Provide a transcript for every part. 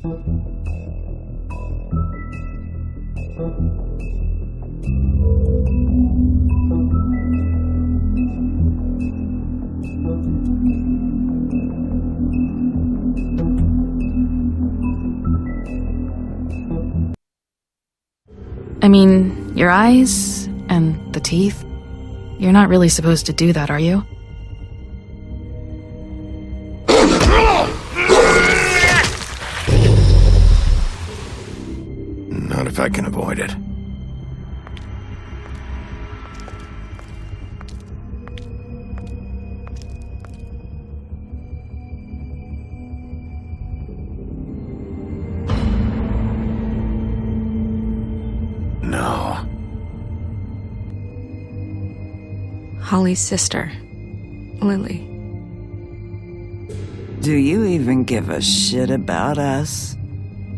I mean, your eyes and the teeth. You're not really supposed to do that, are you? Not if I can avoid it. No. Holly's sister, Lily. Do you even give a shit about us?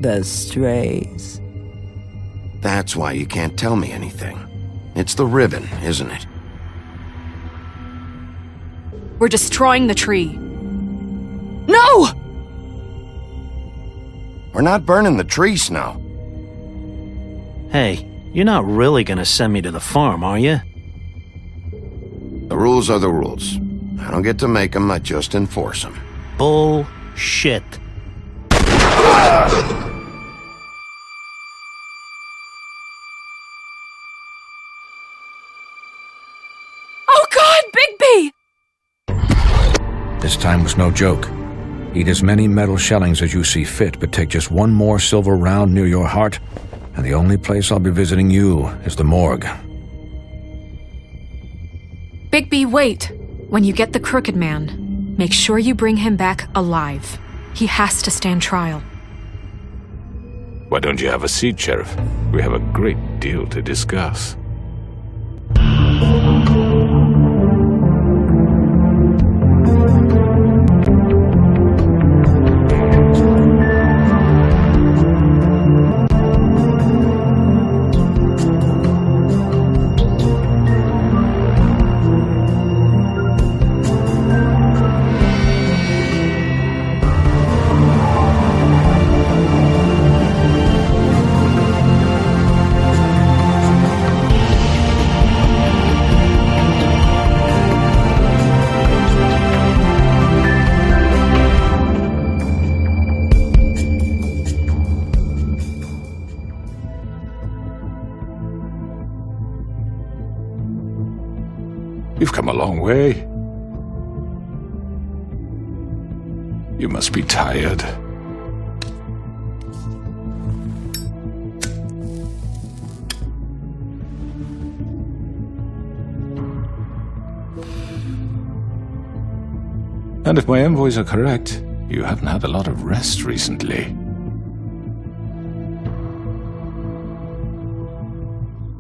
The strays? That's why you can't tell me anything. It's the ribbon, isn't it? We're destroying the tree. No! We're not burning the tree, Snow. Hey, you're not really gonna send me to the farm, are you? The rules are the rules. I don't get to make them, I just enforce them. Bullshit. Oh God, Bigby! This time was no joke. Eat as many metal shellings as you see fit, but take just one more silver round near your heart, and the only place I'll be visiting you is the morgue. Bigby, wait! When you get the Crooked Man, make sure you bring him back alive. He has to stand trial. Why don't you have a seat, Sheriff? We have a great deal to discuss. You've come a long way. You must be tired. And if my envoys are correct, you haven't had a lot of rest recently.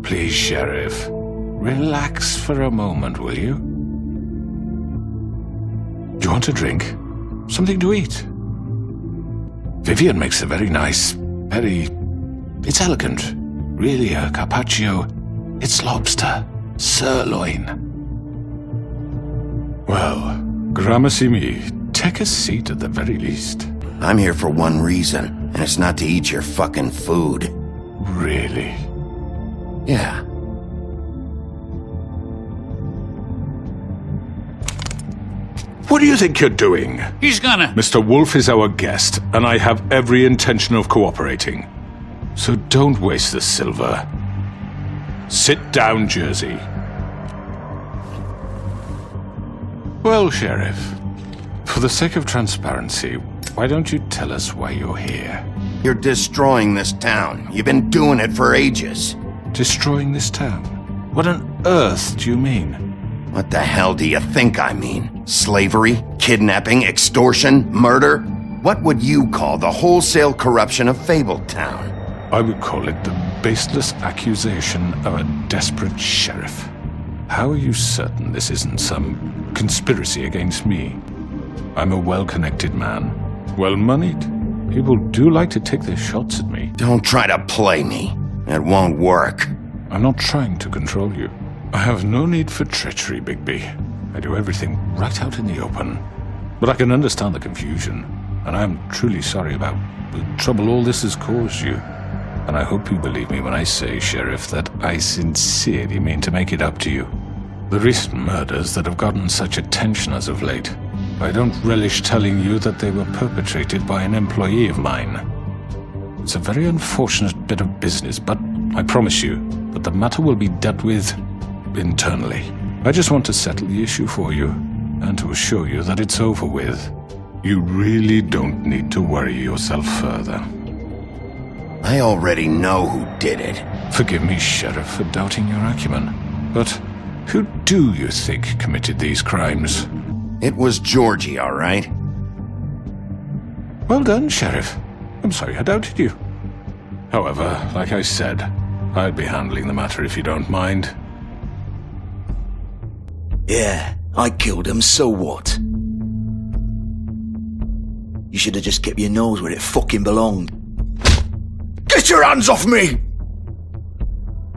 Please, Sheriff. Relax for a moment, will you? Do you want a drink? Something to eat? Vivian makes a very nice, It's elegant. Really a carpaccio. It's lobster. Sirloin. Well, gramercy me. Take a seat at the very least. I'm here for one reason, and it's not to eat your fucking food. Really? Yeah. What do you think you're doing? He's gonna... Mr. Wolf is our guest, and I have every intention of cooperating. So don't waste the silver. Sit down, Jersey. Well, Sheriff, for the sake of transparency, why don't you tell us why you're here? You're destroying this town. You've been doing it for ages. Destroying this town? What on earth do you mean? What the hell do you think I mean? Slavery? Kidnapping? Extortion? Murder? What would you call the wholesale corruption of Fabletown? I would call it the baseless accusation of a desperate sheriff. How are you certain this isn't some conspiracy against me? I'm a well-connected man, well-moneyed. People do like to take their shots at me. Don't try to play me. It won't work. I'm not trying to control you. I have no need for treachery, Bigby. I do everything right out in the open. But I can understand the confusion. and I'm truly sorry about the trouble all this has caused you. And I hope you believe me when I say, Sheriff, that I sincerely mean to make it up to you. The recent murders that have gotten such attention as of late, I don't relish telling you that they were perpetrated by an employee of mine. It's a very unfortunate bit of business, but I promise you that the matter will be dealt with internally. I just want to settle the issue for you, and to assure you that it's over with. You really don't need to worry yourself further. I already know who did it. Forgive me, Sheriff, for doubting your acumen, but who do you think committed these crimes? It was Georgie, all right? Well done, Sheriff. I'm sorry I doubted you. However, like I said, I'll be handling the matter if you don't mind. Yeah, I killed him, so what? You should have just kept your nose where it fucking belonged. Get your hands off me!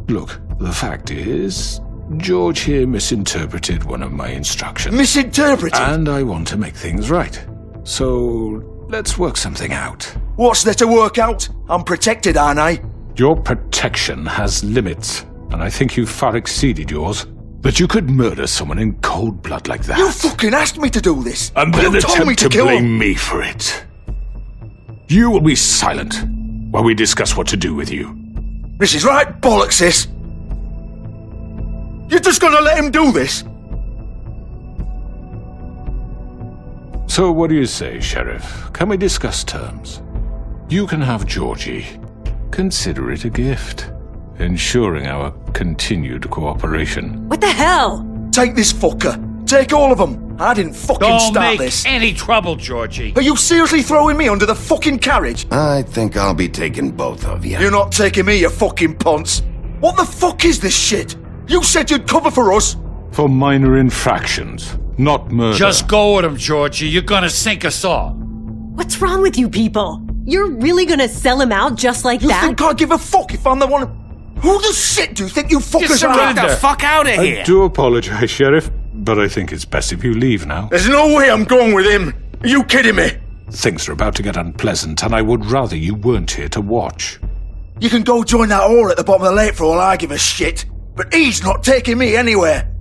Look, the fact is, George here misinterpreted one of my instructions. Misinterpreted? And I want to make things right. So, let's work something out. What's there to work out? I'm protected, aren't I? Your protection has limits, and I think you've far exceeded yours. That you could murder someone in cold blood like that. You fucking asked me to do this! And then you told me attempt to kill blame him. me for it. You will be silent while we discuss what to do with you. This is right bollocks, sis. You're just gonna let him do this? So what do you say, Sheriff? Can we discuss terms? You can have Georgie. Consider it a gift, ensuring our continued cooperation. What the hell? Take this fucker. Take all of them. I didn't fucking Don't start make this. any trouble, Georgie. Are you seriously throwing me under the fucking carriage? I think I'll be taking both of you. You're not taking me, you fucking ponce. What the fuck is this shit? You said you'd cover for us. For minor infractions, not murder. Just go with him, Georgie. You're gonna sink us all. What's wrong with you people? You're really gonna sell him out just like You that? think I give a fuck if I'm the one? Who the shit do you think you fuckers are? surrender. Fuck out of I here! do apologize, Sheriff, but I think it's best if you leave now. There's no way I'm going with him. Are you kidding me? Things are about to get unpleasant, and I would rather you weren't here to watch. You can go join that whore at the bottom of the lake for all I give a shit. But he's not taking me anywhere.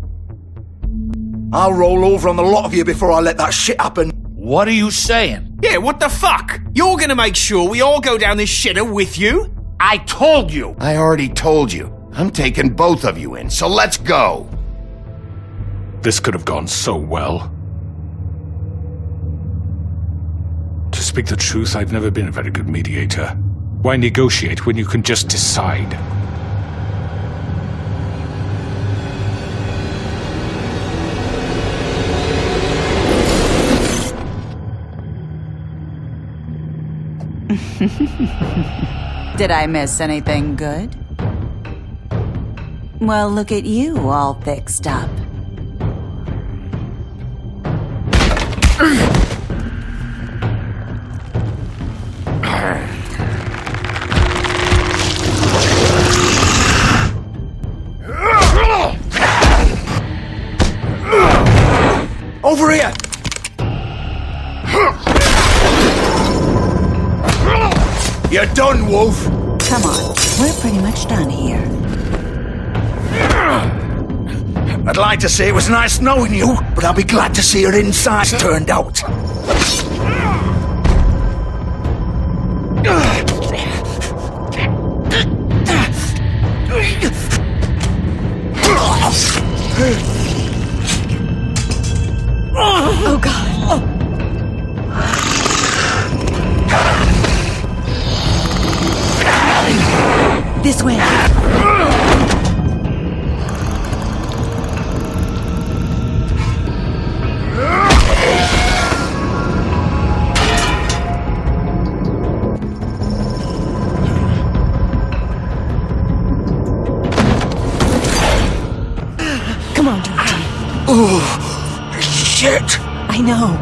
I'll roll over on the lot of you before I let that shit happen. What are you saying? Yeah, what the fuck? You're gonna make sure we all go down this shitter with you? I told you. I already told you. I'm taking both of you in, so let's go. This could have gone so well. To speak the truth, I've never been a very good mediator. Why negotiate when you can just decide? Did I miss anything good? Well, look at you, all fixed up. Over here! You're done, Wolf! Come on, we're pretty much done here. I'd like to say it was nice knowing you, but I'll be glad to see your insides turned out. Oh god. This way. Come on, Georgie. Oh, shit! I know.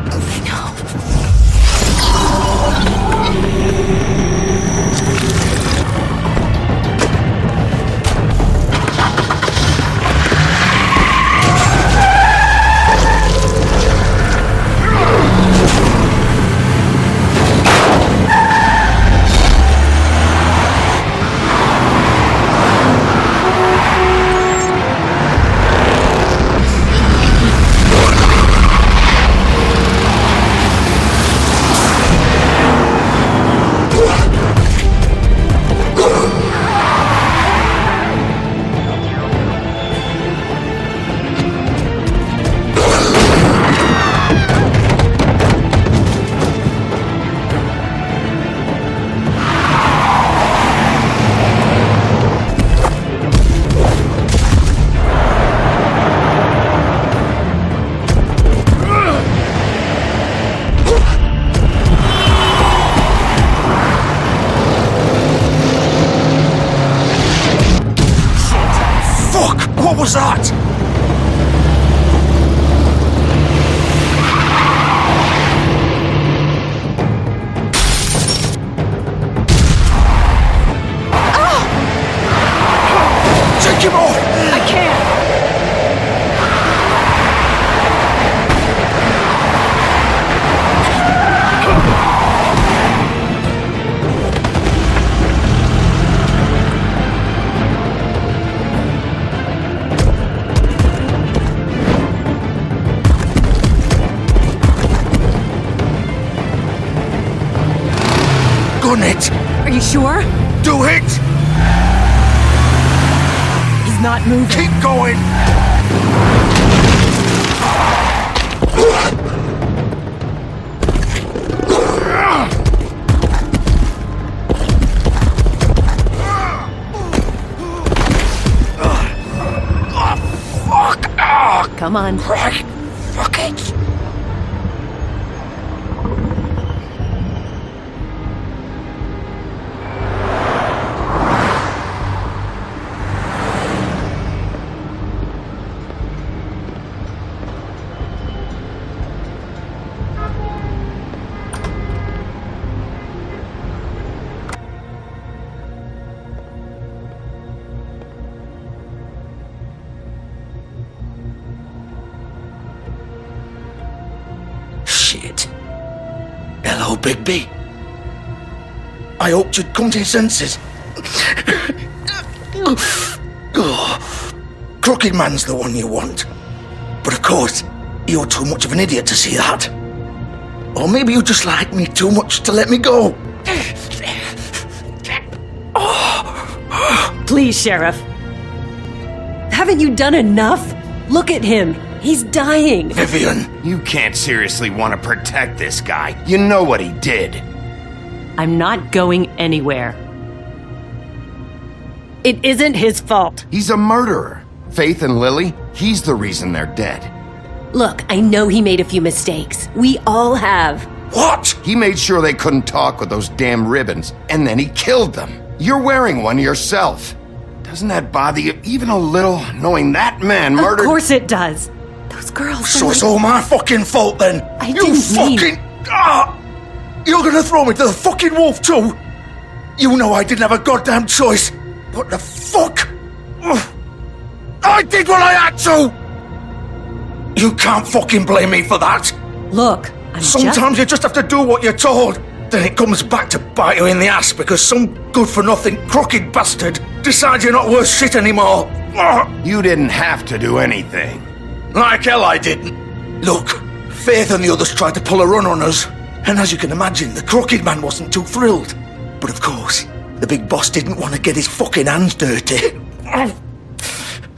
was that? Take him off! I can't! Gun it! Are you sure? Do it! He's not moving. Keep going! Come on. Right. Fuck it! Shit. Hello, Bigby. I hoped you'd come to your senses. Crooked Man's the one you want. But of course, you're too much of an idiot to see that. Or maybe you just like me too much to let me go. Please, Sheriff. Haven't you done enough? Look at him. He's dying. Vivian. You can't seriously want to protect this guy. You know what he did. I'm not going anywhere. It isn't his fault. He's a murderer. Faith and Lily, he's the reason they're dead. Look, I know he made a few mistakes. We all have. What? He made sure they couldn't talk with those damn ribbons, and then he killed them. You're wearing one yourself. Doesn't that bother you even a little, knowing that man murdered... Of course it does. Those girls So are it's like... all my fucking fault then? I you didn't mean- fucking... You're gonna throw me to the fucking wolf too? You know I didn't have a goddamn choice. What the fuck? I did what I had to! You can't fucking blame me for that. Look, I'm Sometimes you just have to do what you're told. Then it comes back to bite you in the ass because some good-for-nothing crooked bastard decides you're not worth shit anymore. You didn't have to do anything. Like hell I didn't. Look, Faith and the others tried to pull a run on us. And as you can imagine, the Crooked Man wasn't too thrilled. But of course, the big boss didn't want to get his fucking hands dirty.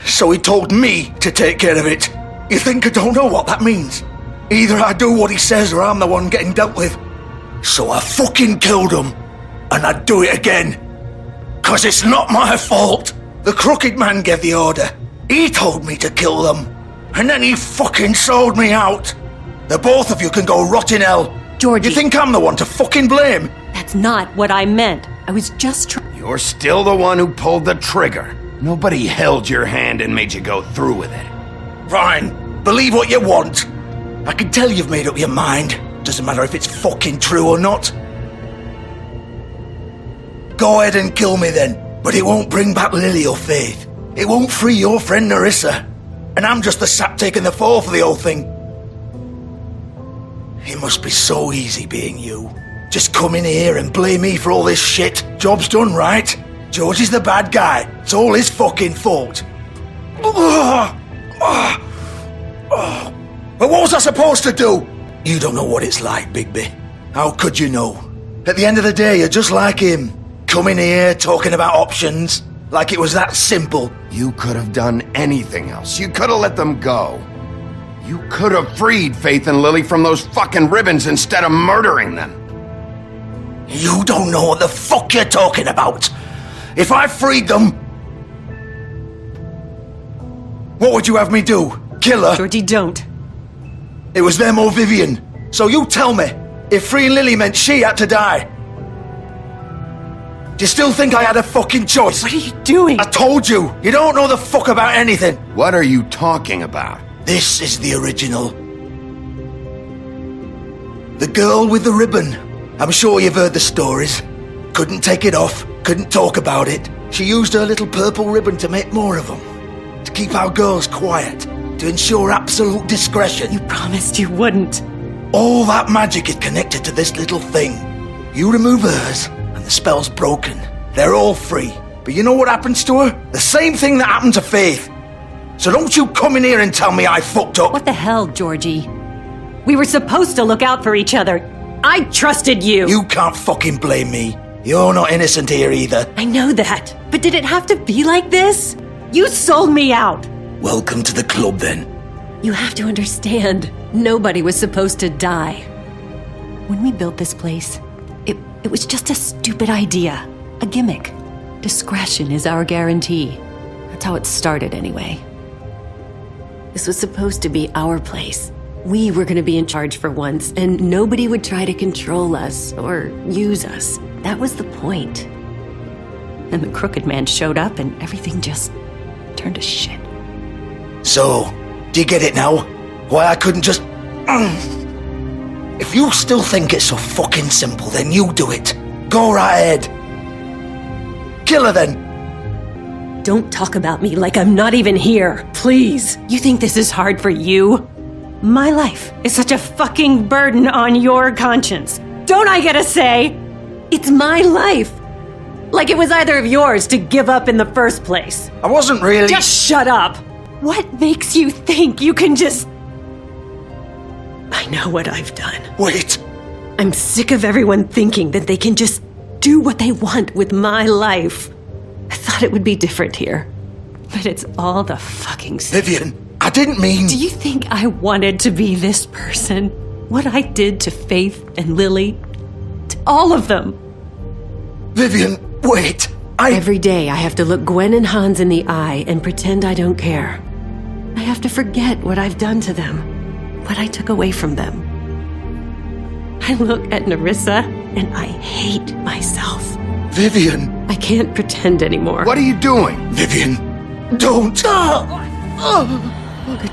So he told me to take care of it. You think I don't know what that means? Either I do what he says or I'm the one getting dealt with. So I fucking killed him. And I'd do it again. 'Cause it's not my fault. The Crooked Man gave the order. He told me to kill them. And then he fucking sold me out. The both of you can go rot in hell. Georgie. You think I'm the one to fucking blame? That's not what I meant. I was just trying... You're still the one who pulled the trigger. Nobody held your hand and made you go through with it. Fine. Believe what you want. I can tell you've made up your mind. Doesn't matter if it's fucking true or not. Go ahead and kill me then. But it won't bring back Lily or Faith. It won't free your friend Nerissa. And I'm just the sap taking the fall for the whole thing. It must be so easy being you. Just come in here and blame me for all this shit. Job's done, right? George is the bad guy. It's all his fucking fault. But what was I supposed to do? You don't know what it's like, Bigby. How could you know? At the end of the day, you're just like him. Coming here, talking about options. Like it was that simple. You could have done anything else. You could have let them go. You could have freed Faith and Lily from those fucking ribbons instead of murdering them. You don't know what the fuck you're talking about. If I freed them... What would you have me do? Kill her? Georgie, don't. It was them or Vivian. So you tell me, if freeing Lily meant she had to die. Do you still think I had a fucking choice? What are you doing? I told you! You don't know the fuck about anything! What are you talking about? This is the original. The girl with the ribbon. I'm sure you've heard the stories. Couldn't take it off, couldn't talk about it. She used her little purple ribbon to make more of them. To keep our girls quiet. To ensure absolute discretion. You promised you wouldn't. All that magic is connected to this little thing. You remove hers, and the spell's broken. They're all free. But you know what happens to her? The same thing that happened to Faith. So don't you come in here and tell me I fucked up. What the hell, Georgie? We were supposed to look out for each other. I trusted you. You can't fucking blame me. You're not innocent here either. I know that. But did it have to be like this? You sold me out. Welcome to the club, then. You have to understand, nobody was supposed to die. When we built this place, it was just a stupid idea. A gimmick. Discretion is our guarantee. That's how it started, anyway. This was supposed to be our place. We were going to be in charge for once, and nobody would try to control us or use us. That was the point. And the Crooked Man showed up, and everything just turned to shit. So, do you get it now? Why I couldn't just... If you still think it's so fucking simple, then you do it. Go right ahead. Kill her then. Don't talk about me like I'm not even here, please. You think this is hard for you? My life is such a fucking burden on your conscience. Don't I get a say? It's my life. Like it was either of yours to give up in the first place. I wasn't really... Just shut up. What makes you think you can just... I know what I've done. Wait. I'm sick of everyone thinking that they can just do what they want with my life. I thought it would be different here. But it's all the fucking same. Vivian, I didn't mean... Do you think I wanted to be this person? What I did to Faith and Lily? To all of them? Vivian, wait. Every day I have to look Gwen and Hans in the eye and pretend I don't care. I have to forget what I've done to them. What I took away from them. I look at Nerissa and I hate myself. Vivian. I can't pretend anymore. What are you doing? Vivian, don't.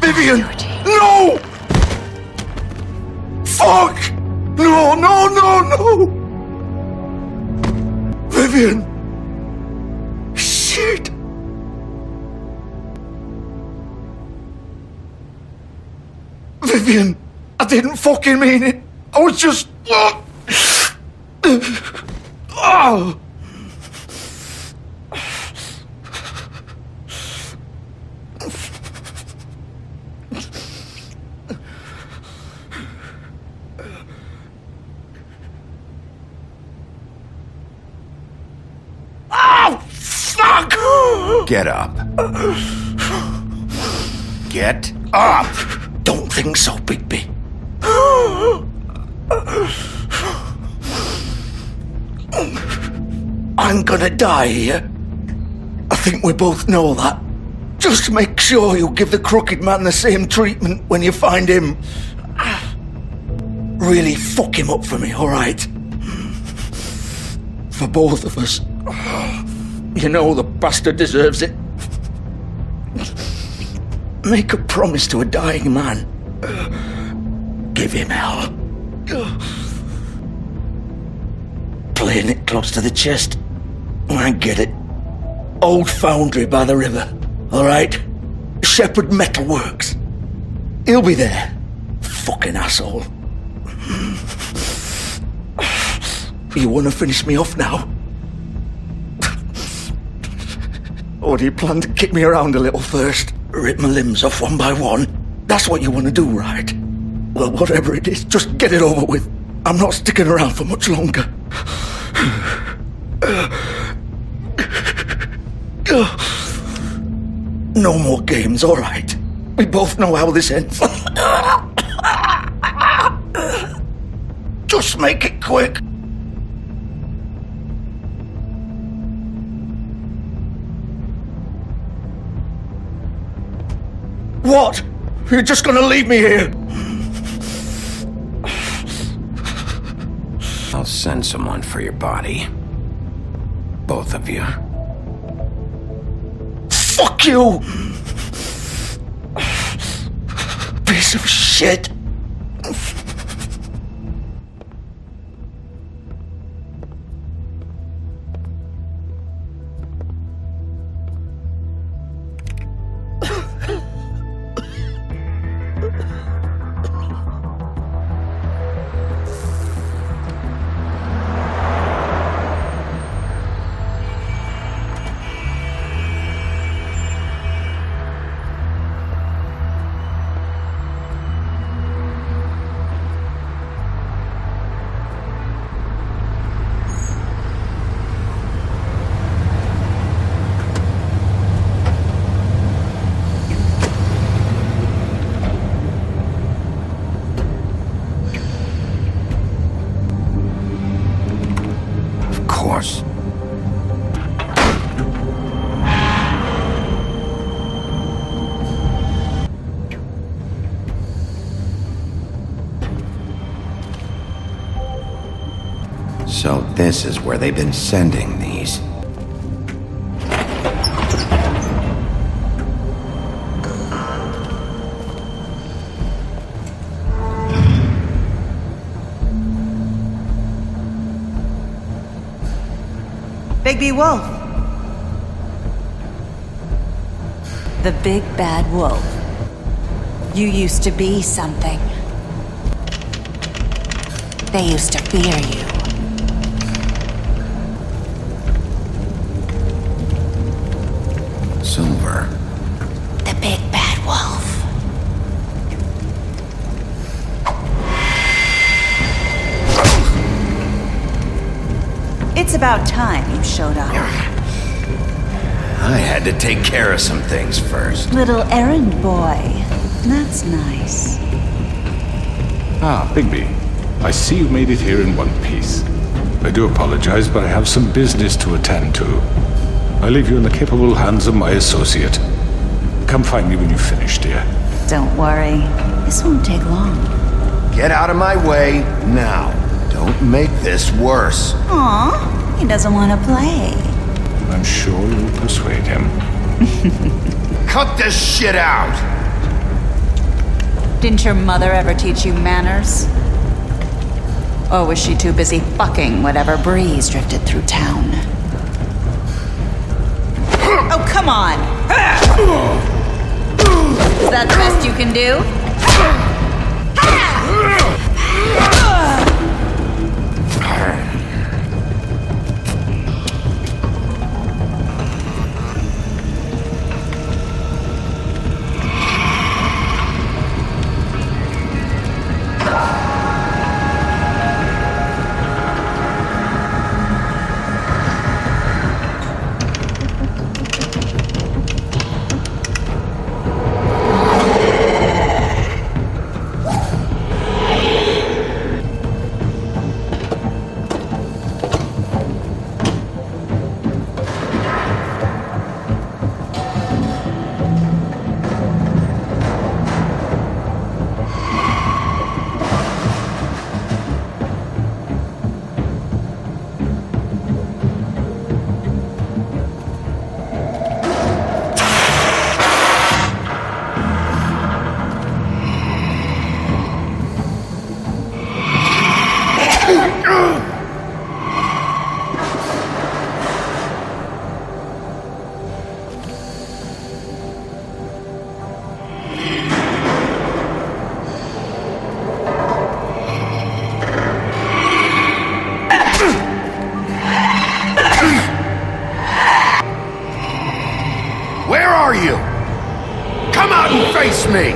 Vivian, Georgie. no! Fuck! No, no, no, no! Vivian! Shit! Vivian, I didn't fucking mean it. I was just... Oh. Fuck! Get up. Get up! Don't think so, Bigby. I'm gonna die here. I think we both know that. Just make sure you give the Crooked Man the same treatment when you find him. Really fuck him up for me, alright? For both of us. You know the bastard deserves it. Make a promise to a dying man. Give him hell. Playing it close to the chest. I get it. Old foundry by the river. Alright? Shepherd Metalworks. He'll be there. Fucking asshole. You want to finish me off now? Or do you plan to kick me around a little first? Rip my limbs off one by one? That's what you want to do, right? Well, whatever it is, just get it over with. I'm not sticking around for much longer. No more games, all right? We both know how this ends. Just make it quick. What? You're just gonna leave me here? I'll send someone for your body. both of you. Fuck you! Piece of shit! Of course. So this is where they've been sending these. Bigby Wolf. The big bad wolf. You used to be something. They used to fear you. Silver. The big bad wolf. It's about time you showed up. I had to take care of some things first. Little errand boy. That's nice. Ah, Bigby. I see you made it here in one piece. I do apologize, but I have some business to attend to. I leave you in the capable hands of my associate. Come find me when you finish, dear. Don't worry. This won't take long. Get out of my way now. Don't make this worse. Aw, he doesn't want to play. I'm sure you'll persuade him. Cut this shit out! Didn't your mother ever teach you manners? Or was she too busy fucking whatever breeze drifted through town? Oh, come on! Is that the best you can do? Where are you? Come out and face me!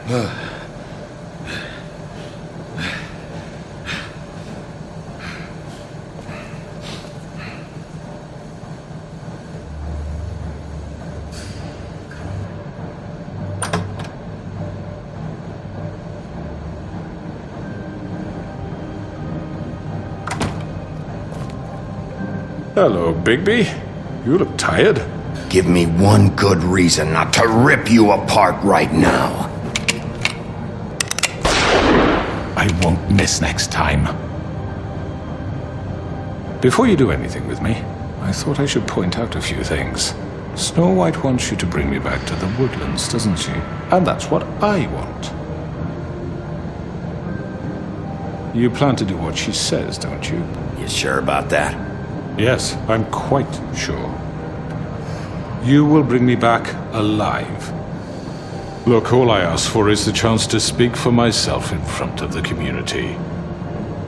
Hello, Bigby. You look tired. Give me one good reason not to rip you apart right now. I won't miss next time. Before you do anything with me, I thought I should point out a few things. Snow White wants you to bring me back to the woodlands, doesn't she? And that's what I want. You plan to do what she says, don't you? You sure about that? Yes, I'm quite sure. You will bring me back alive. Look, all I ask for is the chance to speak for myself in front of the community.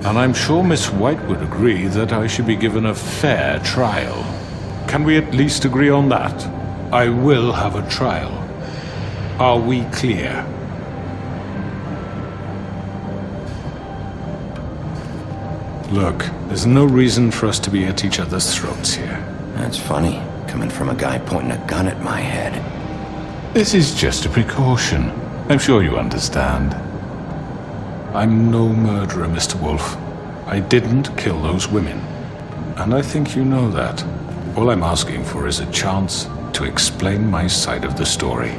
And I'm sure Miss White would agree that I should be given a fair trial. Can we at least agree on that? I will have a trial. Are we clear? Look, there's no reason for us to be at each other's throats here. That's funny, coming from a guy pointing a gun at my head. This is just a precaution. I'm sure you understand. I'm no murderer, Mr. Wolf. I didn't kill those women. And I think you know that. All I'm asking for is a chance to explain my side of the story.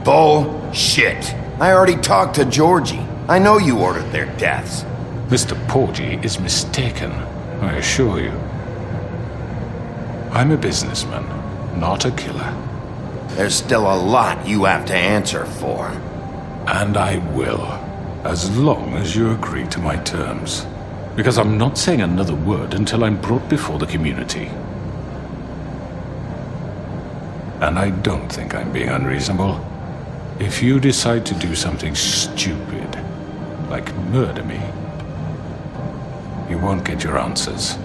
Bullshit. I already talked to Georgie. I know you ordered their deaths. Mr. Porgy is mistaken, I assure you. I'm a businessman, not a killer. There's still a lot you have to answer for. And I will, as long as you agree to my terms. Because I'm not saying another word until I'm brought before the community. And I don't think I'm being unreasonable. If you decide to do something stupid, like murder me, you won't get your answers.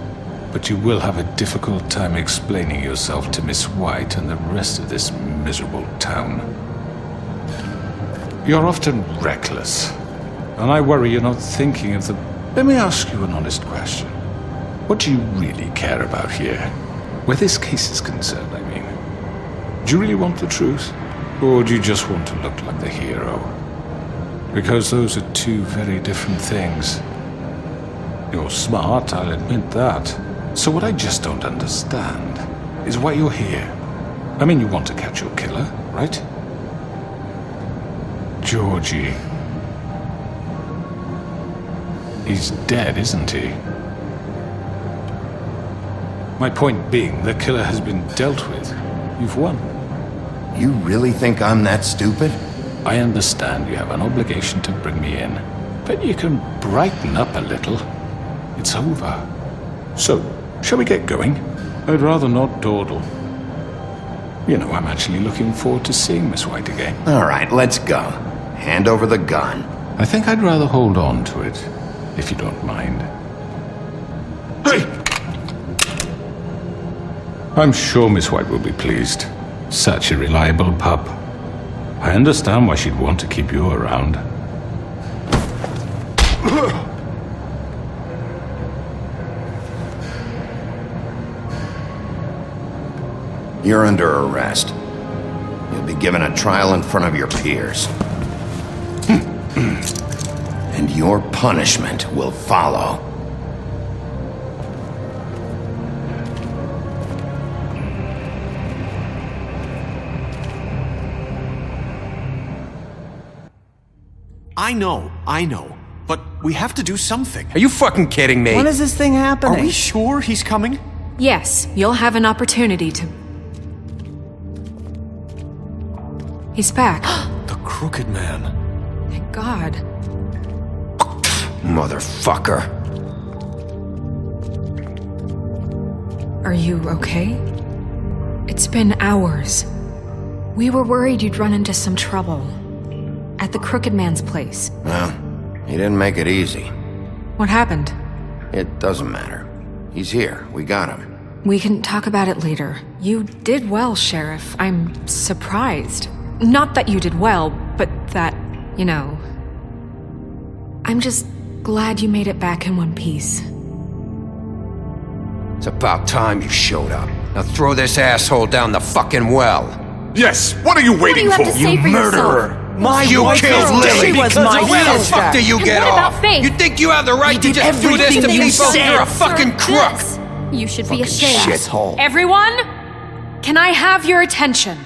But you will have a difficult time explaining yourself to Miss White and the rest of this miserable town. You're often reckless, and I worry you're not thinking of the... Let me ask you an honest question. What do you really care about here? Where this case is concerned, I mean. Do you really want the truth? Or do you just want to look like the hero? Because those are two very different things. You're smart, I'll admit that. So what I just don't understand is why you're here. I mean, you want to catch your killer, right? Georgie. He's dead, isn't he? My point being, the killer has been dealt with. You've won. You really think I'm that stupid? I understand you have an obligation to bring me in, but you can brighten up a little. It's over. So, shall we get going? I'd rather not dawdle. You know, I'm actually looking forward to seeing Miss White again. All right, let's go. Hand over the gun. I think I'd rather hold on to it, if you don't mind. Hey! I'm sure Miss White will be pleased. Such a reliable pup. I understand why she'd want to keep you around. You're under arrest. You'll be given a trial in front of your peers. And your punishment will follow. I know. But we have to do something. Are you fucking kidding me? When is this thing happening? Are we sure he's coming? Yes, you'll have an opportunity to... He's back. The Crooked Man. Thank God. Motherfucker. Are you okay? It's been hours. We were worried you'd run into some trouble. At the Crooked Man's place. Well, he didn't make it easy. What happened? It doesn't matter. He's here. We got him. We can talk about it later. You did well, Sheriff. I'm surprised. Not that you did well, but that you know, I'm just glad you made it back in one piece. It's about time you showed up. Now throw this asshole down the fucking well. Yes, what are you waiting What do you have to say for murderer! My You wife killed is dead Lily! because of Where the you. fuck do you And get what about off? Faith? You think you have the right to did just do this to everything you people? said. You're a fucking crook! This. You should be ashamed. Shithole. Everyone, can I have your attention?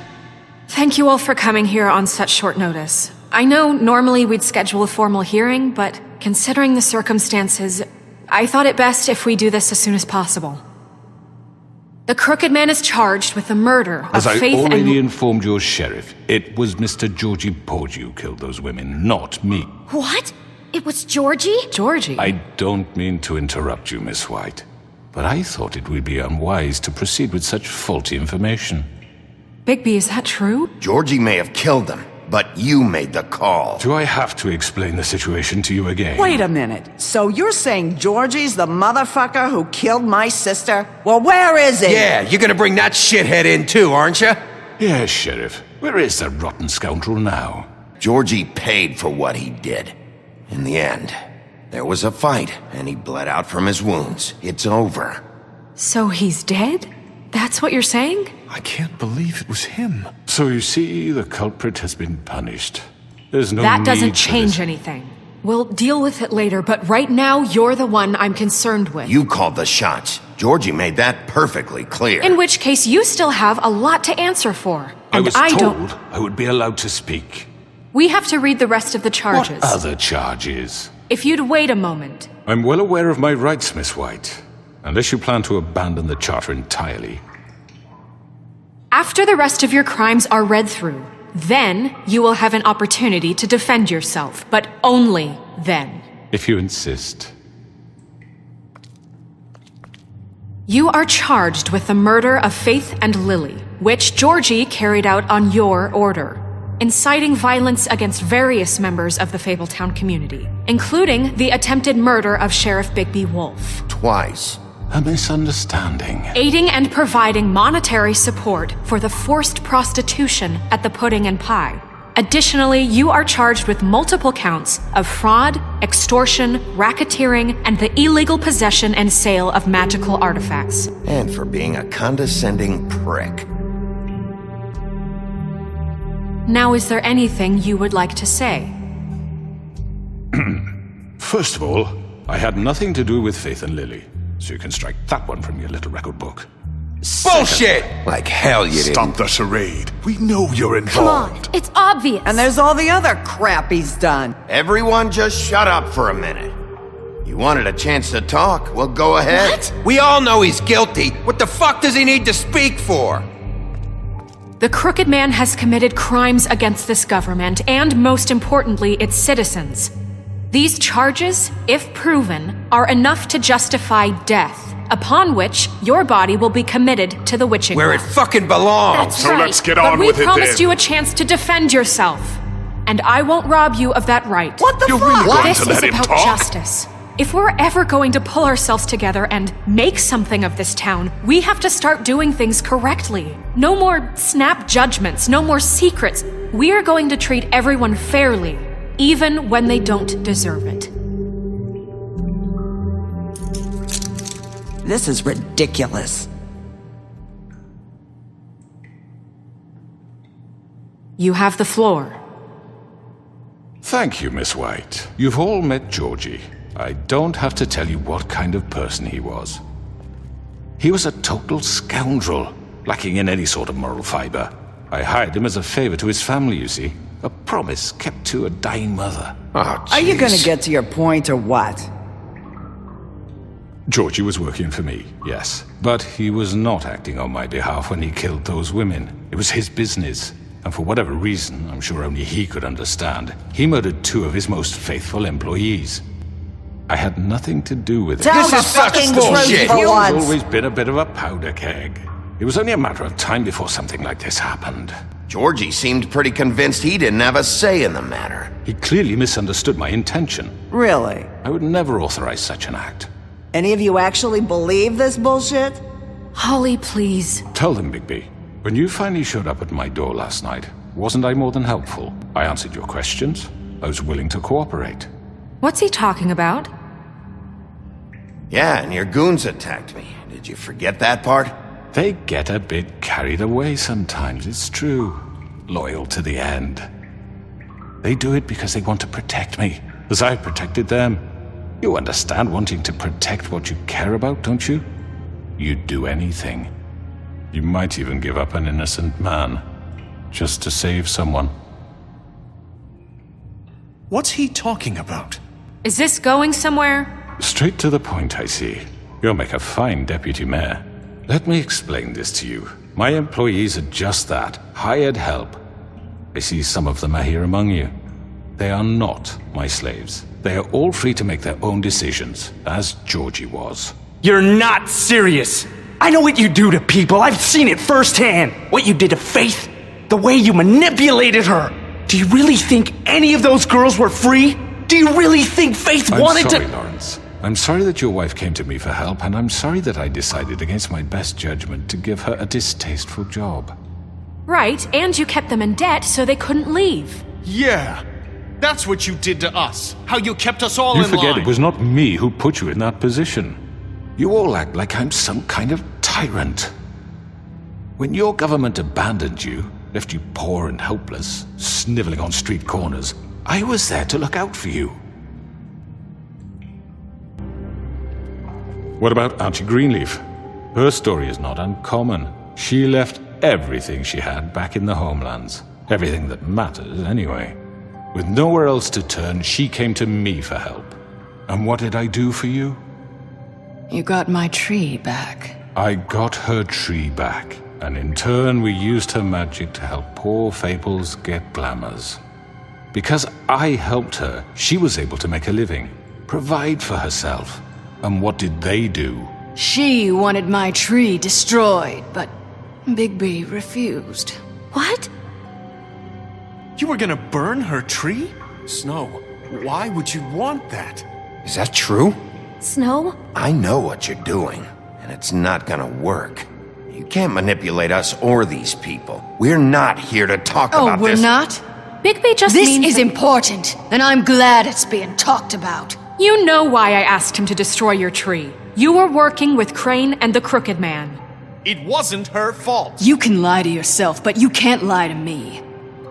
Thank you all for coming here on such short notice. I know normally we'd schedule a formal hearing, but considering the circumstances, I thought it best if we do this as soon as possible. The Crooked Man is charged with the murder As of I Faith already and... informed your sheriff, it was Mr. Georgie Porgy who killed those women, not me. What? It was Georgie? Georgie? I don't mean to interrupt you, Miss White, but I thought it would be unwise to proceed with such faulty information. Bigby, is that true? Georgie may have killed them, but you made the call. Do I have to explain the situation to you again? Wait a minute. So you're saying Georgie's the motherfucker who killed my sister? Well, where is he? Yeah, you're gonna bring that shithead in too, aren't you? Yes, Sheriff. Where is that rotten scoundrel now? Georgie paid for what he did. In the end, there was a fight, and he bled out from his wounds. It's over. So he's dead? That's what you're saying? I can't believe it was him. So you see, the culprit has been punished. There's no That need doesn't for change this. anything. We'll deal with it later, but right now, you're the one I'm concerned with. You called the shots. Georgie made that perfectly clear. In which case, you still have a lot to answer for. I And was I told don't. I would be allowed to speak. We have to read the rest of the charges. What other charges? If you'd wait a moment. I'm well aware of my rights, Miss White. Unless you plan to abandon the charter entirely. After the rest of your crimes are read through, then you will have an opportunity to defend yourself, but only then. If you insist. You are charged with the murder of Faith and Lily, which Georgie carried out on your order, inciting violence against various members of the Fabletown community, including the attempted murder of Sheriff Bigby Wolf. Twice. A misunderstanding. Aiding and providing monetary support for the forced prostitution at the Pudding and Pie. Additionally, you are charged with multiple counts of fraud, extortion, racketeering, and the illegal possession and sale of magical artifacts. And for being a condescending prick. Now, is there anything you would like to say? First of all, I had nothing to do with Faith and Lily, so you can strike that one from your little record book. Bullshit! Like hell you didn't. Stop the charade. We know you're Come involved. on, it's obvious. And there's all the other crap he's done. Everyone just shut up for a minute. You wanted a chance to talk? Well, go ahead. What? We all know he's guilty. What the fuck does he need to speak for? The Crooked Man has committed crimes against this government and, most importantly, its citizens. These charges, if proven, are enough to justify death, upon which your body will be committed to the witching Where it well. fucking belongs. That's So right. let's get but on we with it promised then. you a chance to defend yourself, and I won't rob you of that right. What the You're fuck? really going This to is let him about talk? justice. If we're ever going to pull ourselves together and make something of this town, we have to start doing things correctly. No more snap judgments, no more secrets. We are going to treat everyone fairly, even when they don't deserve it. This is ridiculous. You have the floor. Thank you, Miss White. You've all met Georgie. I don't have to tell you what kind of person he was. He was a total scoundrel, lacking in any sort of moral fiber. I hired him as a favor to his family, you see. A promise kept to a dying mother. Oh, Are you jeez. gonna get to your point or what? Georgie was working for me, yes. But he was not acting on my behalf when he killed those women. It was his business. And for whatever reason, I'm sure only he could understand, he murdered 2 of his most faithful employees. I had nothing to do with it. Tell This the is such fucking bullshit. truth for He's once. always been a bit of a powder keg. It was only a matter of time before something like this happened. Georgie seemed pretty convinced he didn't have a say in the matter. He clearly misunderstood my intention. Really? I would never authorize such an act. Any of you actually believe this bullshit? Holly, please. Tell them, Bigby. When you finally showed up at my door last night, wasn't I more than helpful? I answered your questions. I was willing to cooperate. What's he talking about? Yeah, and your goons attacked me. Did you forget that part? They get a bit carried away sometimes, it's true. Loyal to the end. They do it because they want to protect me, as I protected them. You understand wanting to protect what you care about, don't you? You'd do anything. You might even give up an innocent man, just to save someone. What's he talking about? Is this going somewhere? Straight to the point, I see. You'll make a fine deputy mayor. Let me explain this to you. My employees are just that, hired help. I see some of them are here among you. They are not my slaves. They are all free to make their own decisions, as Georgie was. You're not serious! I know what you do to people, I've seen it firsthand! What you did to Faith, the way you manipulated her! Do you really think any of those girls were free? Do you really think Faith wanted to— I'm sorry, Lawrence. I'm sorry that your wife came to me for help, and I'm sorry that I decided against my best judgment to give her a distasteful job. Right, and you kept them in debt so they couldn't leave. Yeah! That's what you did to us! How you kept us all in line! You forget it was not me who put you in that position. You all act like I'm some kind of tyrant. When your government abandoned you, left you poor and helpless, sniveling on street corners, I was there to look out for you. What about Archie Greenleaf? Her story is not uncommon. She left everything she had back in the homelands. Everything that matters, anyway. With nowhere else to turn, she came to me for help. And what did I do for you? You got my tree back. I got her tree back, and in turn we used her magic to help poor Fables get glamours. Because I helped her, she was able to make a living, provide for herself. And what did they do? She wanted my tree destroyed, but Bigby refused. What? You were gonna burn her tree? Snow, why would you want that? Is that true? Snow? I know what you're doing, and it's not gonna work. You can't manipulate us or these people. We're not here to talk about this. Oh, we're not? Bigby just This means is important, and I'm glad it's being talked about. You know why I asked him to destroy your tree. You were working with Crane and the Crooked Man. It wasn't her fault. You can lie to yourself, but you can't lie to me.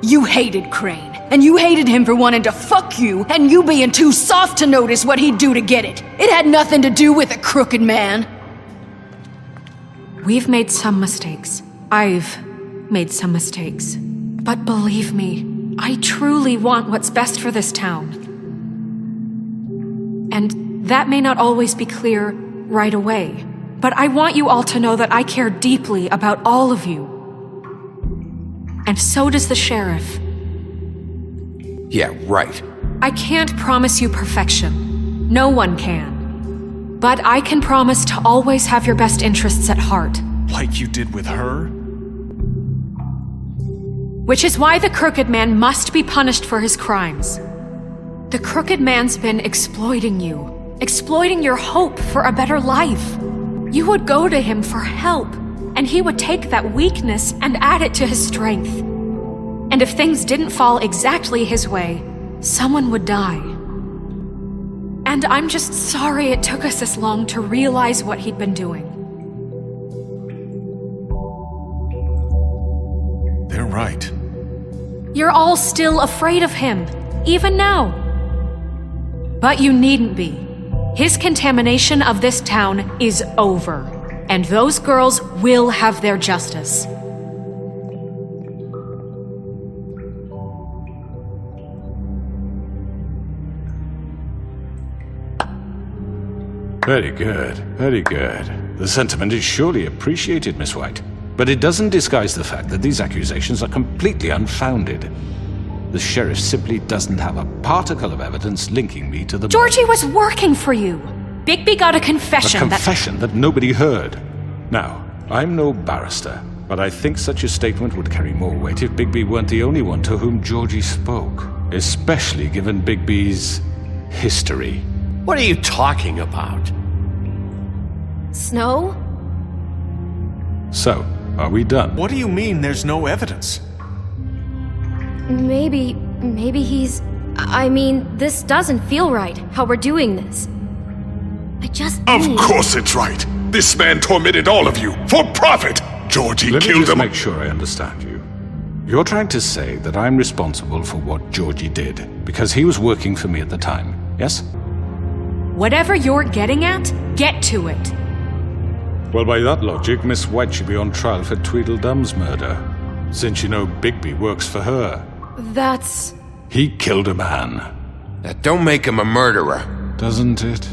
You hated Crane, and you hated him for wanting to fuck you, and you being too soft to notice what he'd do to get it. It had nothing to do with a Crooked Man. We've made some mistakes. I've made some mistakes. But believe me, I truly want what's best for this town. And that may not always be clear right away, but I want you all to know that I care deeply about all of you. And so does the sheriff. Yeah, right. I can't promise you perfection. No one can. But I can promise to always have your best interests at heart. Like you did with her? Which is why the Crooked Man must be punished for his crimes. The Crooked Man's been exploiting you, exploiting your hope for a better life. You would go to him for help, and he would take that weakness and add it to his strength. And if things didn't fall exactly his way, someone would die. And I'm just sorry it took us this long to realize what he'd been doing. They're right. You're all still afraid of him, even now. But you needn't be. His contamination of this town is over, and those girls will have their justice. Very good, very good. The sentiment is surely appreciated, Miss White. But it doesn't disguise the fact that these accusations are completely unfounded. The sheriff simply doesn't have a particle of evidence linking me to the— Georgie was working for you! Bigby got a confession A confession that nobody heard. Now, I'm no barrister, but I think such a statement would carry more weight if Bigby weren't the only one to whom Georgie spoke. Especially given Bigby's history. What are you talking about? Snow? So, are we done? What do you mean there's no evidence? Maybe he's I mean, this doesn't feel right, how we're doing this. I just Of need... course it's right. This man tormented all of you for profit. Georgie Let me killed just him. make sure I understand you. You're trying to say that I'm responsible for what Georgie did because he was working for me at the time, yes? Whatever you're getting at, get to it. Well, by that logic, Miss White should be on trial for Tweedledum's murder, since you know Bigby works for her. That's... He killed a man. That don't make him a murderer. Doesn't it?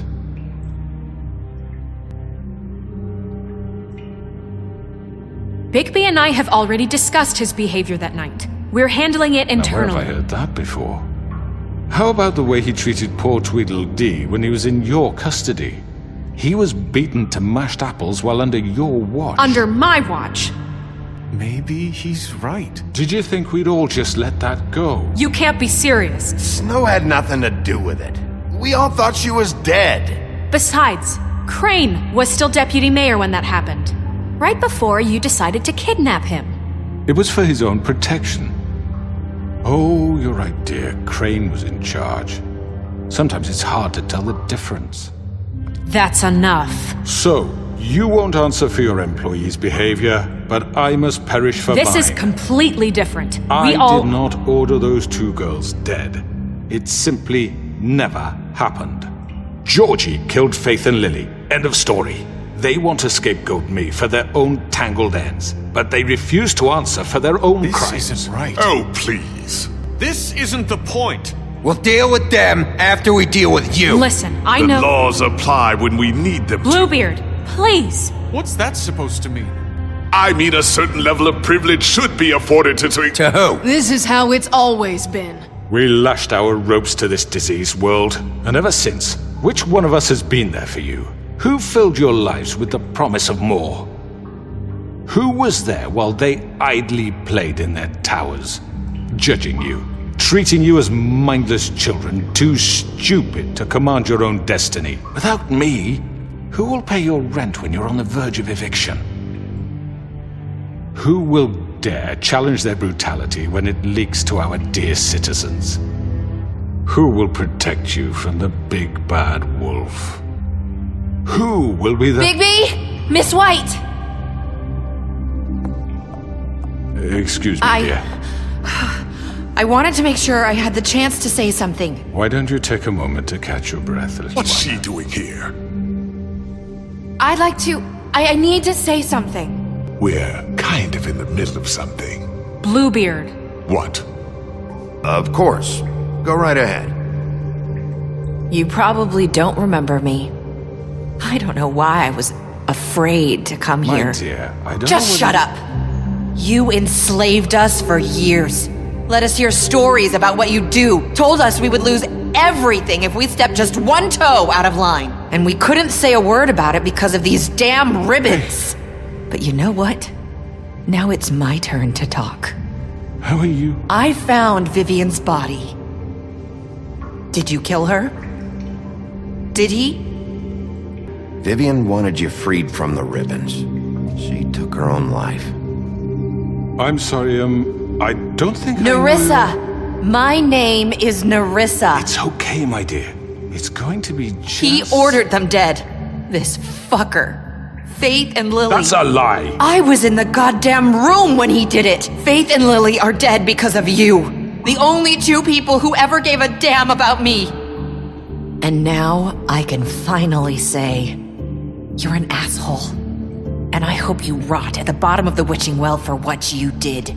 Bigby and I have already discussed his behavior that night. We're handling it Now, where internally. have I heard that before? How about the way he treated poor Tweedledee when he was in your custody? He was beaten to mashed apples while under your watch. Under my watch. Maybe he's right. Did you think we'd all just let that go? You can't be serious. Snow had nothing to do with it. We all thought she was dead. Besides, Crane was still deputy mayor when that happened. Right before you decided to kidnap him. It was for his own protection. Oh, you're right, dear. Crane was in charge. Sometimes it's hard to tell the difference. That's enough. So, you won't answer for your employees' behavior, but I must perish for This mine. is completely different. I We all... did not order those two girls dead. It simply never happened. Georgie killed Faith and Lily. End of story. They want to scapegoat me for their own tangled ends, but they refuse to answer for their own crimes. This isn't right. Oh, please. This isn't the point. We'll deal with them after we deal with you. Listen, I The know... laws apply when we need them to. Bluebeard, please. What's that supposed to mean? I mean, a certain level of privilege should be afforded to... To who? This is how it's always been. We lashed our ropes to this diseased world, and ever since, which one of us has been there for you? Who filled your lives with the promise of more? Who was there while they idly played in their towers, judging you, treating you as mindless children, too stupid to command your own destiny? Without me, who will pay your rent when you're on the verge of eviction? Who will dare challenge their brutality when it leaks to our dear citizens? Who will protect you from the big bad wolf? Who will be the... Bigby! Miss White! Excuse me, dear. I wanted to make sure I had the chance to say something. Why don't you take a moment to catch your breath, little What's one? she doing here? I'd like to... I need to say something. We're kind of in the middle of something. Bluebeard. What? Of course. Go right ahead. You probably don't remember me. I don't know why I was afraid to come My here. dear, I don't Just know shut up. You enslaved us for years. Let us hear stories about what you do. Told us we would lose everything if we stepped just one toe out of line. And we couldn't say a word about it because of these damn ribbons. But you know what? Now it's my turn to talk. How are you? I found Vivian's body. Did you kill her? Did he? Vivian wanted you freed from the ribbons. She took her own life. I'm sorry, I don't think Nerissa! My name is Nerissa. It's okay, my dear. It's going to be just... He ordered them dead. This fucker. Faith and Lily. That's a lie. I was in the goddamn room when he did it. Faith and Lily are dead because of you. The only two people who ever gave a damn about me. And now I can finally say, you're an asshole. And I hope you rot at the bottom of the witching well for what you did.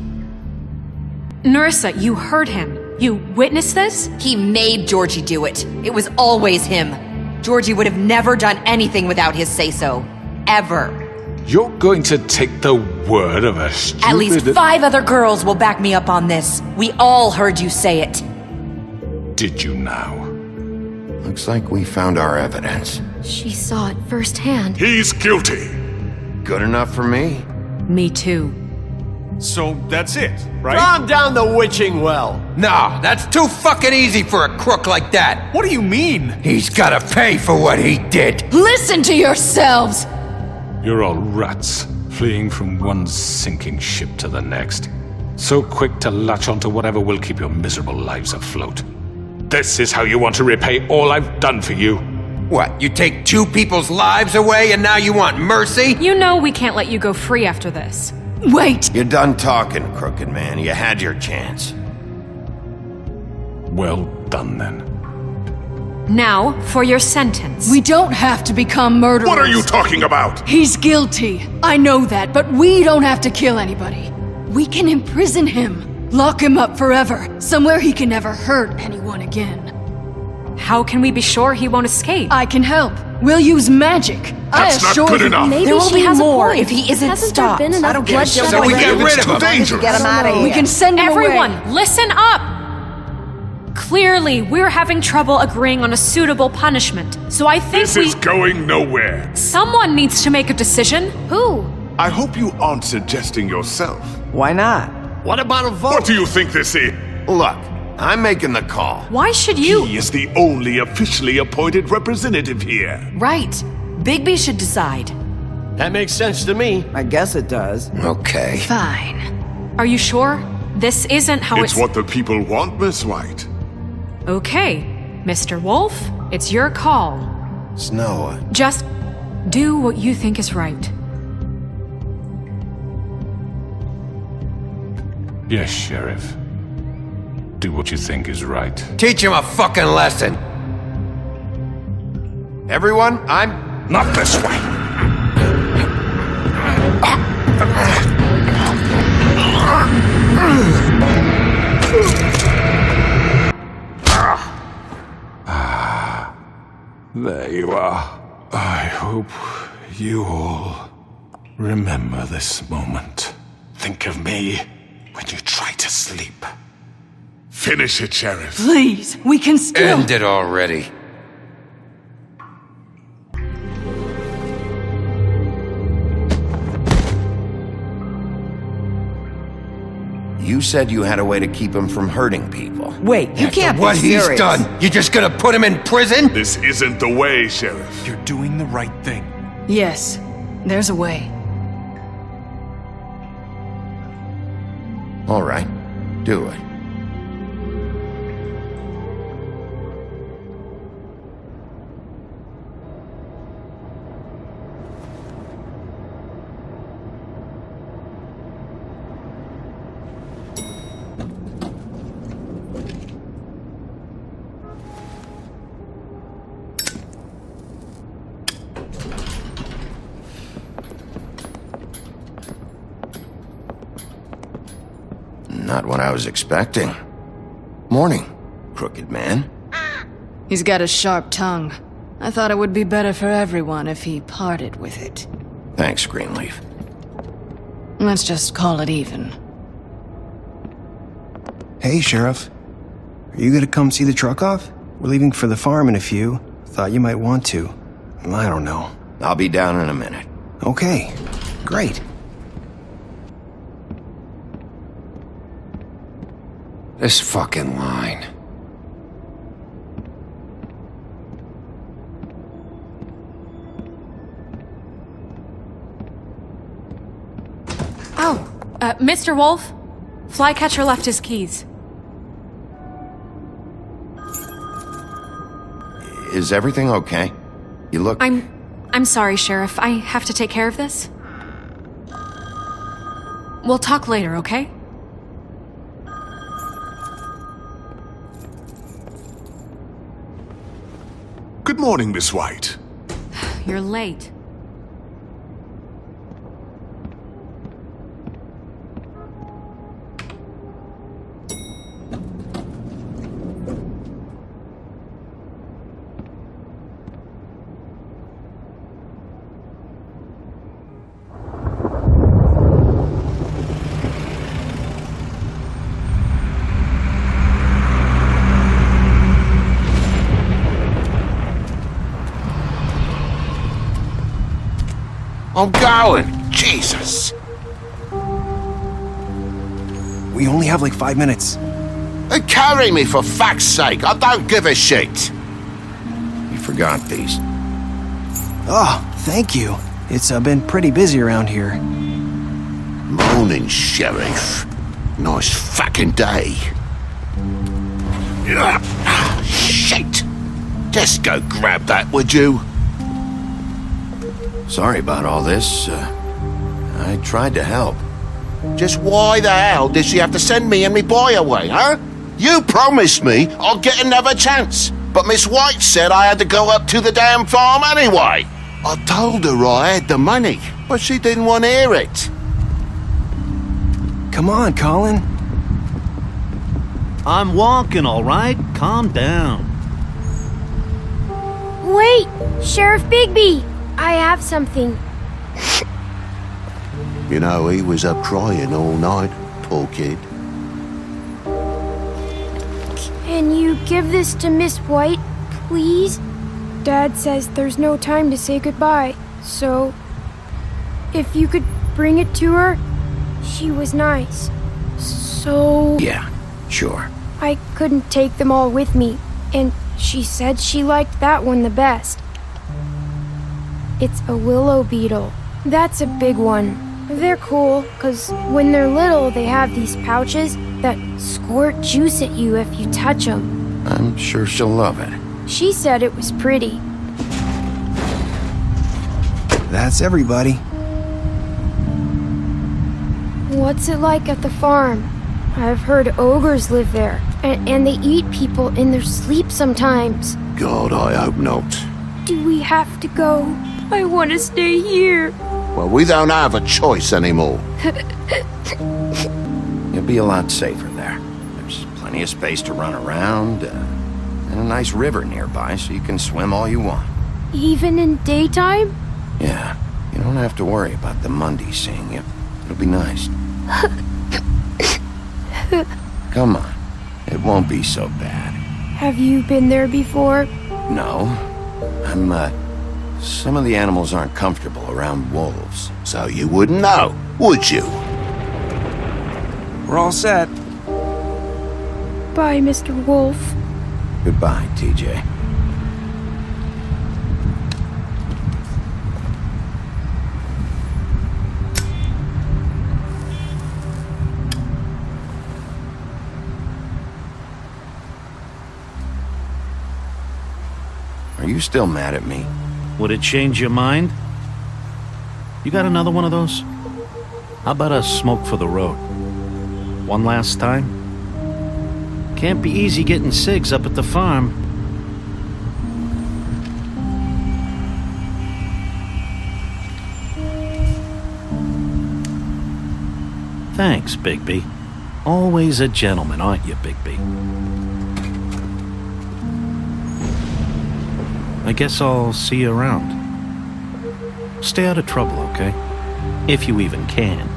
Nerissa, you heard him. You witnessed this? He made Georgie do it. It was always him. Georgie would have never done anything without his say-so. Ever. You're going to take the word of a stupid... At least 5 other girls will back me up on this. We all heard you say it. Did you now? Looks like we found our evidence. She saw it firsthand. He's guilty. Good enough for me. Me too. So that's it, right? Calm down the witching well. Nah, that's too fucking easy for a crook like that. What do you mean? He's gotta pay for what he did. Listen to yourselves! You're all rats, fleeing from one sinking ship to the next. So quick to latch onto whatever will keep your miserable lives afloat. This is how you want to repay all I've done for you? What, you take two people's lives away and now you want mercy? You know we can't let you go free after this. Wait! You're done talking, Crooked Man. You had your chance. Well done, then. Now, for your sentence. We don't have to become murderers. What are you talking about? He's guilty. I know that, but we don't have to kill anybody. We can imprison him. Lock him up forever. Somewhere he can never hurt anyone again. How can we be sure he won't escape? I can help. We'll use magic. That's not assure good you. enough. Maybe There will she be has more a point. if he isn't Hasn't stopped. there been enough I don't get it. bloodshed So we already? get rid of him. It's too dangerous. Get him out of here. We can send him Everyone, away. listen up! Clearly, we're having trouble agreeing on a suitable punishment. So I think This is going nowhere. someone needs to make a decision. Who? I hope you aren't suggesting yourself. Why not? What about a vote? What do you think this is? Look, I'm making the call. Why should you? He is the only officially appointed representative here. Right. Bigby should decide. That makes sense to me. I guess it does. Okay. Fine. Are you sure? This isn't how It's what the people want, Miss White. Okay, Mr. Wolf, it's your call. Snow, Just do what you think is right. Yes, Sheriff. Do what you think is right. Teach him a fucking lesson. everyone, I'm... Not this way. There you are. I hope you all remember this moment. Think of me when you try to sleep. Finish it, Sheriff. Please, we can still... End it already. You said you had a way to keep him from hurting people. Wait, you can't What be he's serious. done, you just gonna put him in prison? This isn't the way, Sheriff. You're doing the right thing. Yes, there's a way. All right, do it. Not what I was expecting. Morning, Crooked Man. He's got a sharp tongue. I thought it would be better for everyone if he parted with it. Thanks, Greenleaf. Let's just call it even. Hey, Sheriff. Are you gonna come see the truck off? We're leaving for the farm in a few. Thought you might want to. I don't know. I'll be down in a minute. Okay, great. This fucking line. Oh, Mr. Wolf, Flycatcher left his keys. Is everything okay? You look... I'm sorry, Sheriff. I have to take care of this. We'll talk later, okay? Good morning, Miss White. You're late. I'm going! Jesus! We only have like 5 minutes. Carry me, for fuck's sake! I don't give a shit! You forgot these. Oh, thank you. It's been pretty busy around here. Morning, Sheriff. Nice fucking day. shit! Just go grab that, would you? Sorry about all this. I tried to help. Just why the hell did she have to send me and me boy away, huh? You promised me I'll get another chance, but Miss White said I had to go up to the damn farm anyway. I told her I had the money, but she didn't want to hear it. Come on, Colin. I'm walking, all right? Calm down. Wait! Sheriff Bigby! I have something. You know, he was up crying all night, poor kid. Can you give this to Miss White, please? Dad says there's no time to say goodbye, so if you could bring it to her, she was nice. So... Yeah, sure. I couldn't take them all with me, and she said she liked that one the best. It's a willow beetle. That's a big one. They're cool, because when they're little, they have these pouches that squirt juice at you if you touch them. I'm sure she'll love it. She said it was pretty. That's everybody. What's it like at the farm? I've heard ogres live there, and they eat people in their sleep sometimes. God, I hope not. Do we have to go? I want to stay here. Well, we don't have a choice anymore. You'll be a lot safer there. There's plenty of space to run around, and a nice river nearby so you can swim all you want. Even in daytime? Yeah, you don't have to worry about the Mundies seeing you. It'll be nice. Come on, it won't be so bad. Have you been there before? No, some of the animals aren't comfortable around wolves. So you wouldn't know, would you? We're all set. Bye, Mr. Wolf. Goodbye, TJ. Are you still mad at me? Would it change your mind? You got another one of those? How about a smoke for the road? One last time? Can't be easy getting cigs up at the farm. Thanks, Bigby. Always a gentleman, aren't you, Bigby? I guess I'll see you around. Stay out of trouble, okay? If you even can.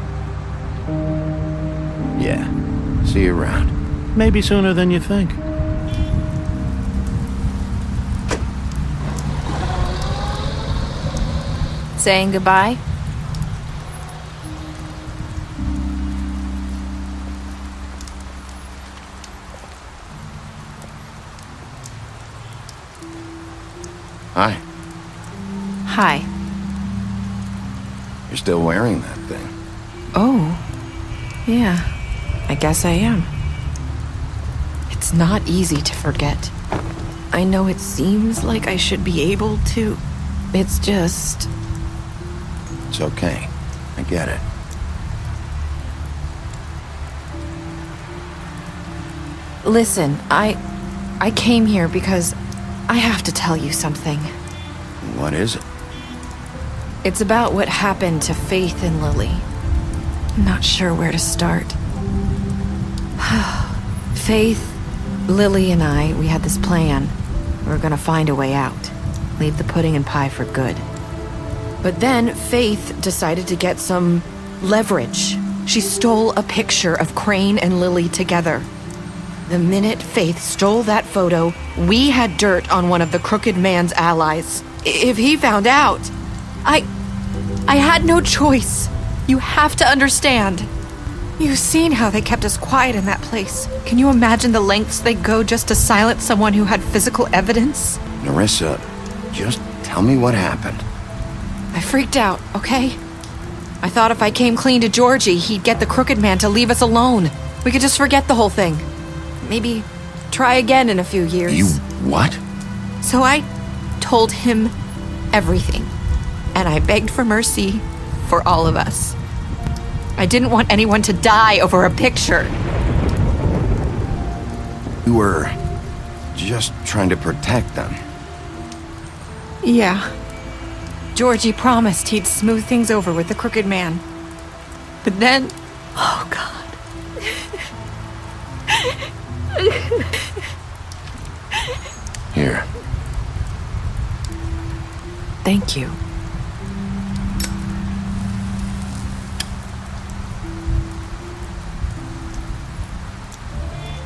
Yeah, see you around. Maybe sooner than you think. Saying goodbye? Hi. Hi. You're still wearing that thing. Oh, yeah, I guess I am. It's not easy to forget. I know it seems like I should be able to. It's just... It's okay. I get it. Listen, I came here because I have to tell you something. What is it? It's about what happened to Faith and Lily. I'm not sure where to start. Faith, Lily, and I, we had this plan. We were gonna find a way out. Leave the pudding and pie for good. But then Faith decided to get some leverage. She stole a picture of Crane and Lily together. The minute Faith stole that photo, we had dirt on one of the Crooked Man's allies. If he found out, I had no choice. You have to understand. You've seen how they kept us quiet in that place. Can you imagine the lengths they go just to silence someone who had physical evidence? Nerissa, just tell me what happened. I freaked out, okay? I thought if I came clean to Georgie, he'd get the Crooked Man to leave us alone. We could just forget the whole thing. Maybe try again in a few years. You What? So I told him everything, and I begged for mercy for all of us. I didn't want anyone to die over a picture. You were just trying to protect them. Yeah. Georgie promised he'd smooth things over with the Crooked Man. But then... Oh, God. Here. Thank you.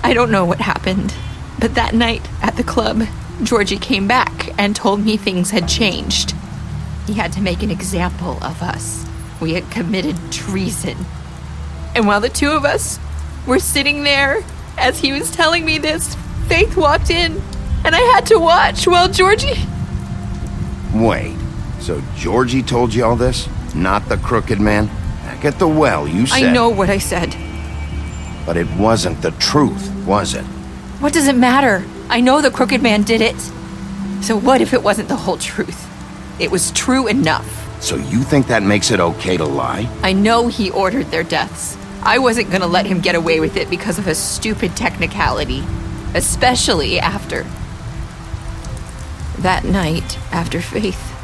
I don't know what happened, but that night at the club, Georgie came back and told me things had changed. He had to make an example of us. We had committed treason. And while the two of us were sitting there, as he was telling me this, Faith walked in, and I had to watch while Georgie... Wait, so Georgie told you all this? Not the Crooked Man? Back at the well, you said... I know what I said. But it wasn't the truth, was it? What does it matter? I know the Crooked Man did it. So what if it wasn't the whole truth? It was true enough. So you think that makes it okay to lie? I know he ordered their deaths. I wasn't gonna let him get away with it because of a stupid technicality. Especially after... That night, after Faith,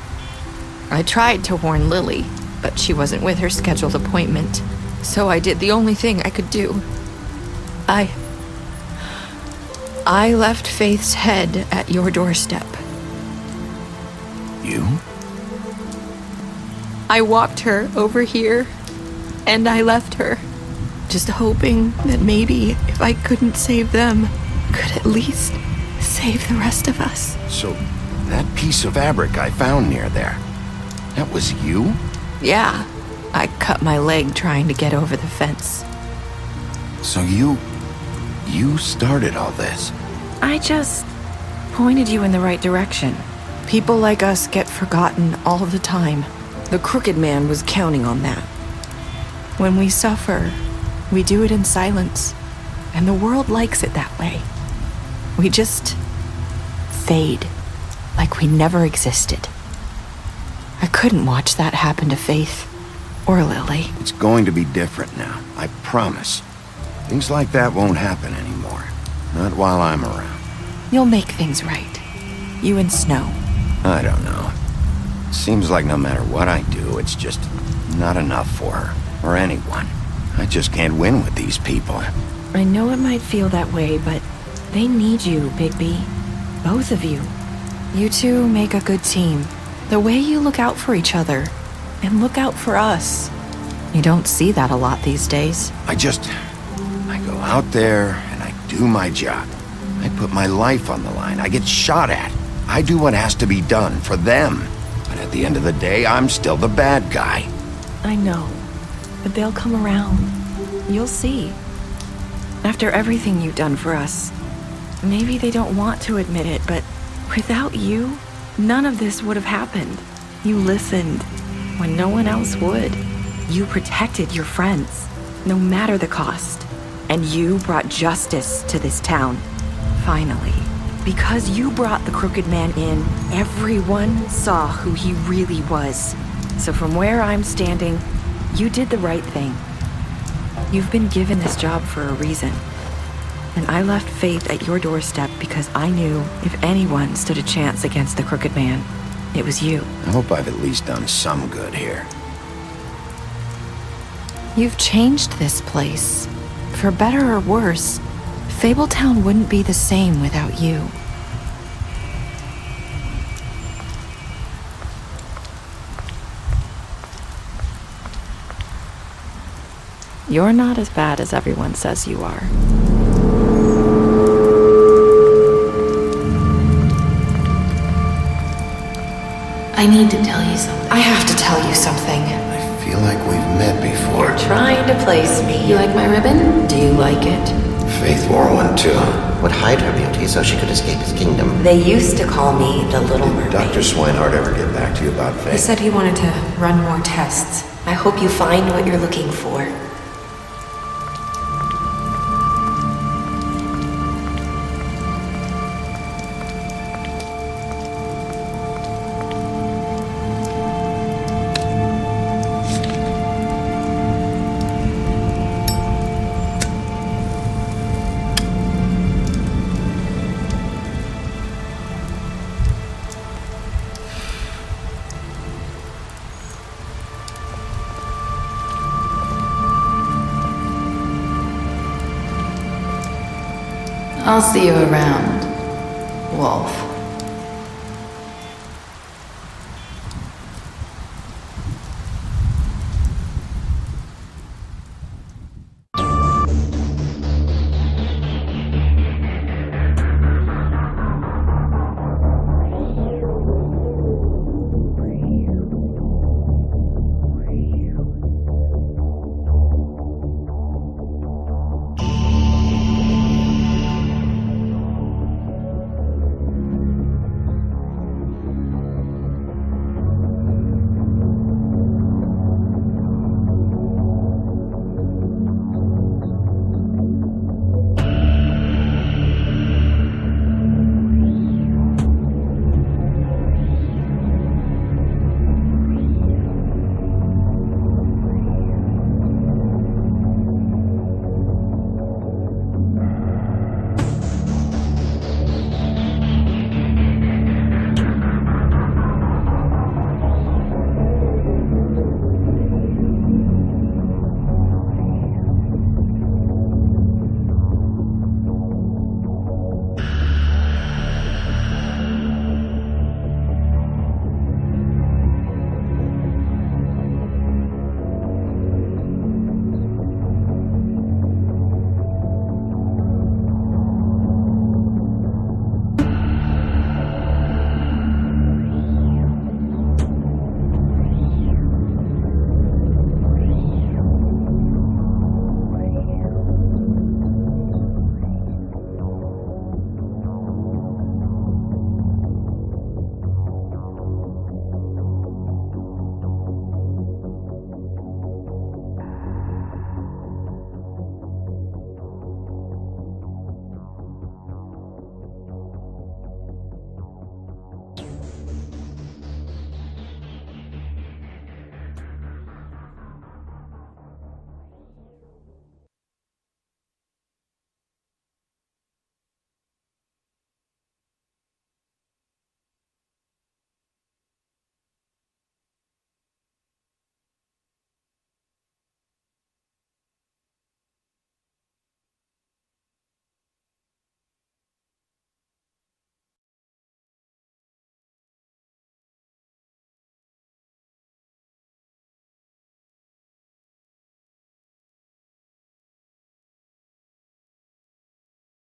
I tried to warn Lily, but she wasn't with her scheduled appointment. So I did the only thing I could do. I left Faith's head at your doorstep. You? I walked her over here, and I left her, just hoping that maybe if I couldn't save them, could at least save the rest of us. So, that piece of fabric I found near there, that was you? Yeah, I cut my leg trying to get over the fence. So you started all this? I just pointed you in the right direction. People like us get forgotten all the time. The Crooked Man was counting on that. When we suffer, we do it in silence, and the world likes it that way. We just fade, like we never existed. I couldn't watch that happen to Faith or Lily. It's going to be different now, I promise. Things like that won't happen anymore. Not while I'm around. You'll make things right. You and Snow. I don't know. Seems like no matter what I do, it's just not enough for her, or anyone. I just can't win with these people. I know it might feel that way, but they need you, Bigby. Both of you. You two make a good team. The way you look out for each other, and look out for us. You don't see that a lot these days. I go out there and I do my job. I put my life on the line. I get shot at. I do what has to be done for them. But at the end of the day, I'm still the bad guy. I know, but they'll come around. You'll see. After everything you've done for us, maybe they don't want to admit it, but without you, none of this would have happened. You listened when no one else would. You protected your friends, no matter the cost. And you brought justice to this town. Finally. Because you brought the Crooked Man in, everyone saw who he really was. So from where I'm standing, you did the right thing. You've been given this job for a reason. And I left Faith at your doorstep because I knew if anyone stood a chance against the Crooked Man, it was you. I hope I've at least done some good here. You've changed this place. For better or worse, Fabletown wouldn't be the same without you. You're not as bad as everyone says you are. I need to tell you something. I have to tell you something. I feel like we've met before. You're trying to place me. You like my ribbon? Do you like it? Faith wore one too. Would hide her beauty so she could escape his kingdom. They used to call me the Little Mermaid. Dr. Swinehart ever get back to you about Faith? He said he wanted to run more tests. I hope you find what you're looking for. I'll see you around, Wolf.